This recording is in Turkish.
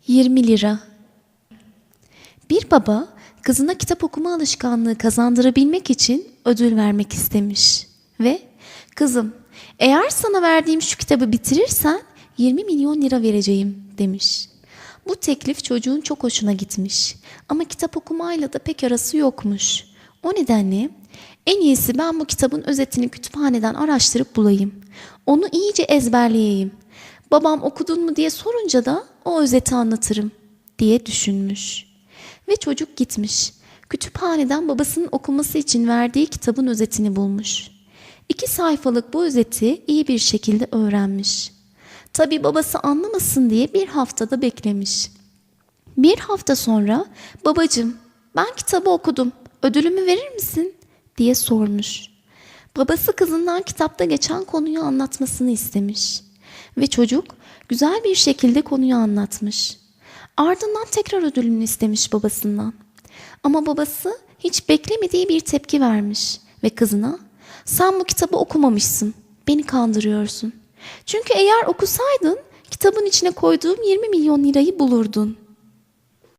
20 lira. Bir baba kızına kitap okuma alışkanlığı kazandırabilmek için ödül vermek istemiş. Ve "Kızım, eğer sana verdiğim şu kitabı bitirirsen 20 milyon lira vereceğim" demiş. Bu teklif çocuğun çok hoşuna gitmiş. Ama kitap okumayla da pek arası yokmuş. O nedenle "En iyisi ben bu kitabın özetini kütüphaneden araştırıp bulayım. Onu iyice ezberleyeyim. Babam okudun mu diye sorunca da o özeti anlatırım" diye düşünmüş. Ve çocuk gitmiş. Kütüphaneden babasının okuması için verdiği kitabın özetini bulmuş. 2 sayfalık bu özeti iyi bir şekilde öğrenmiş. Tabii babası anlamasın diye bir haftada beklemiş. Bir hafta sonra "Babacığım, ben kitabı okudum. Ödülümü verir misin?" diye sormuş. Babası kızından kitapta geçen konuyu anlatmasını istemiş. Ve çocuk güzel bir şekilde konuyu anlatmış. Ardından tekrar ödülünü istemiş babasından. Ama babası hiç beklemediği bir tepki vermiş ve kızına "Sen bu kitabı okumamışsın, beni kandırıyorsun. Çünkü eğer okusaydın kitabın içine koyduğum 20 milyon lirayı bulurdun"